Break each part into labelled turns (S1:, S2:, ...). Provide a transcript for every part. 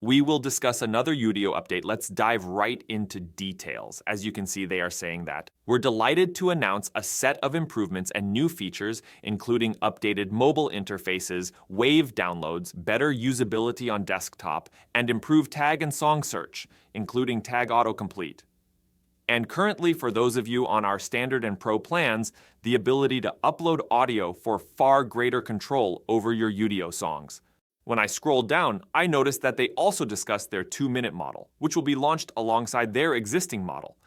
S1: We will discuss another Udio update. Let's dive right into details. As you can see, they are saying that. We're delighted to announce a set of improvements and new features, including updated mobile interfaces, wave downloads, better usability on desktop, and improved tag and song search, including tag autocomplete. And currently, for those of you on our standard and pro plans, the ability to upload audio for far greater control over your Udio songs. When I scrolled down, I noticed that they also discussed their 2-minute model, which will be launched alongside their existing model.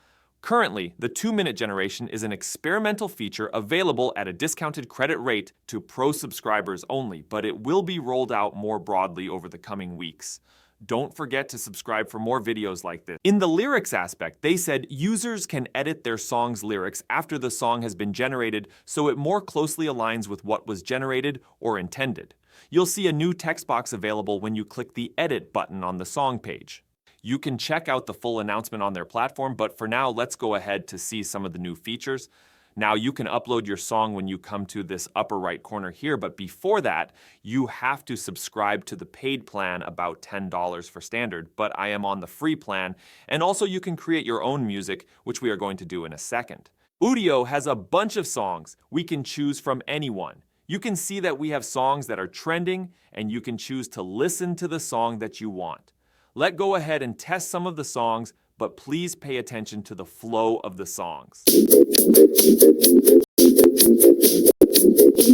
S1: Currently, the 2-minute generation is an experimental feature available at a discounted credit rate to pro subscribers only, but it will be rolled out more broadly over the coming weeks. Don't forget to subscribe for more videos like this. In the lyrics aspect, they said users can edit their song's lyrics after the song has been generated so it more closely aligns with what was generated or intended. You'll see a new text box available when you click the Edit button on the song page. You can check out the full announcement on their platform, but for now, let's go ahead to see some of the new features. Now, you can upload your song when you come to this upper right corner here, but before that, you have to subscribe to the paid plan, about $10 for standard, but I am on the free plan, and also you can create your own music, which we are going to do in a second. Udio has a bunch of songs. We can choose from anyone. You can see that we have songs that are trending, and you can choose to listen to the song that you want. Let's go ahead and test some of the songs, but please pay attention to the flow of the songs.
S2: In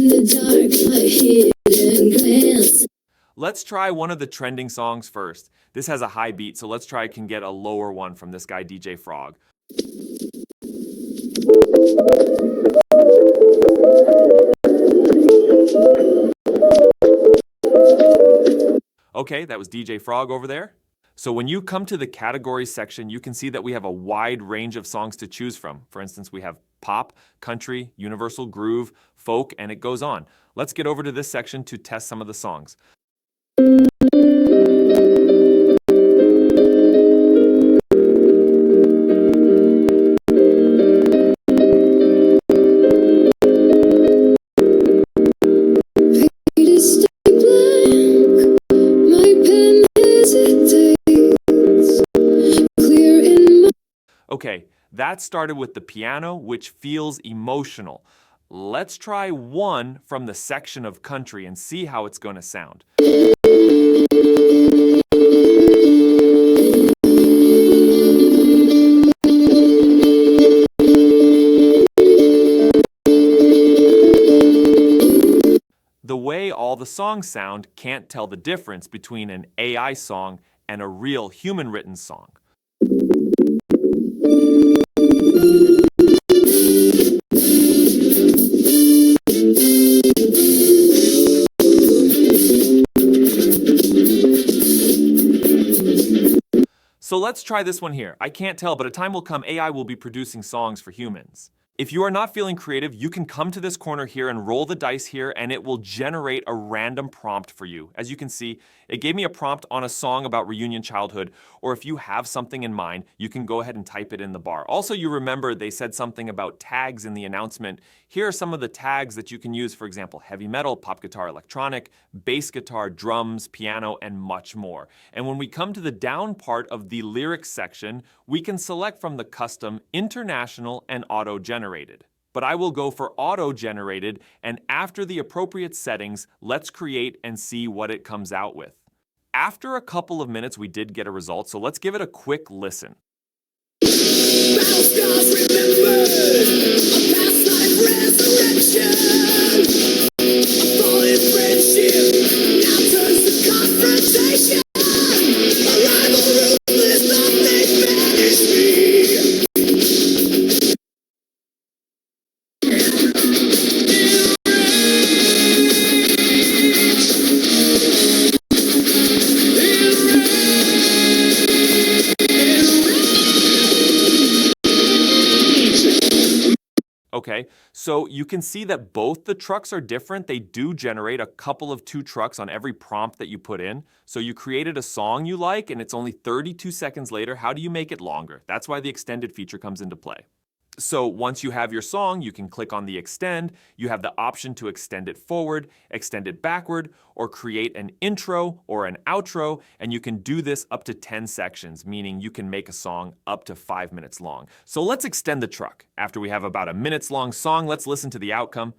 S2: the dark, a hidden glance.
S1: Let's try one of the trending songs first. This has a high beat, so let's try can get a lower one from this guy, DJ Frog. Okay, that was DJ Frog over there. So when you come to the categories section, you can see that we have a wide range of songs to choose from. For instance, we have pop, country, universal groove, folk, and it goes on. Let's get over to this section to test some of the songs. Okay, that started with the piano, which feels emotional. Let's try one from the section of country and see how it's going to sound. The way all the songs sound can't tell the difference between an AI song and a real human-written song. So let's try this one here. I can't tell, but a time will come AI will be producing songs for humans. If you are not feeling creative, you can come to this corner here and roll the dice here, and it will generate a random prompt for you. As you can see, it gave me a prompt on a song about reunion childhood, or if you have something in mind, you can go ahead and type it in the bar. Also, you remember they said something about tags in the announcement. Here are some of the tags that you can use, for example, heavy metal, pop guitar, electronic, bass guitar, drums, piano, and much more. And when we come to the down part of the lyrics section, we can select from the custom, international, and auto-generated. But I will go for auto-generated, and after the appropriate settings, let's create and see what it comes out with. After a couple of minutes, we did get a result, so let's give it a quick listen.
S2: Battle scars remembered, a past life resurrection, a fallen friendship now turns to confrontation. A rival ruthless, nothing banish me.
S1: Okay, so you can see that both the trucks are different. They do generate a couple of 2 trucks on every prompt that you put in. So you created a song you like, and it's only 32 seconds later. How do you make it longer? That's why the extended feature comes into play. So once you have your song, you can click on the extend. You have the option to extend it forward, extend it backward, or create an intro or an outro, and you can do this up to 10 sections, meaning you can make a song up to 5 minutes long. So let's extend the truck. After we have about a minute's long song, let's listen to the outcome.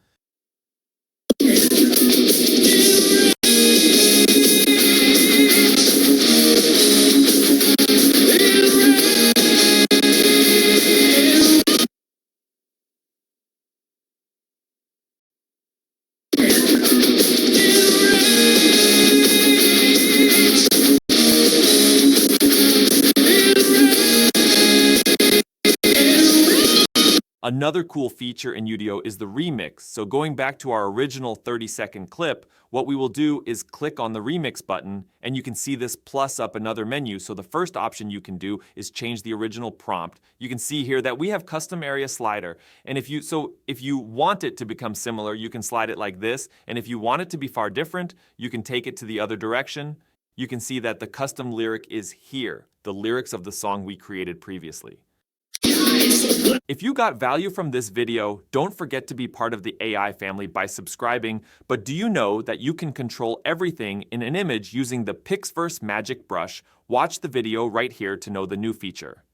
S1: Another cool feature in Udio is the remix. So going back to our original 30-second clip, what we will do is click on the remix button, and you can see this plus up another menu. So the first option you can do is change the original prompt. You can see here that we have custom area slider. And if you want it to become similar, you can slide it like this. And if you want it to be far different, you can take it to the other direction. You can see that the custom lyric is here, the lyrics of the song we created previously. If you got value from this video, don't forget to be part of the AI family by subscribing. But do you know that you can control everything in an image using the Pixverse Magic Brush? Watch the video right here to know the new feature.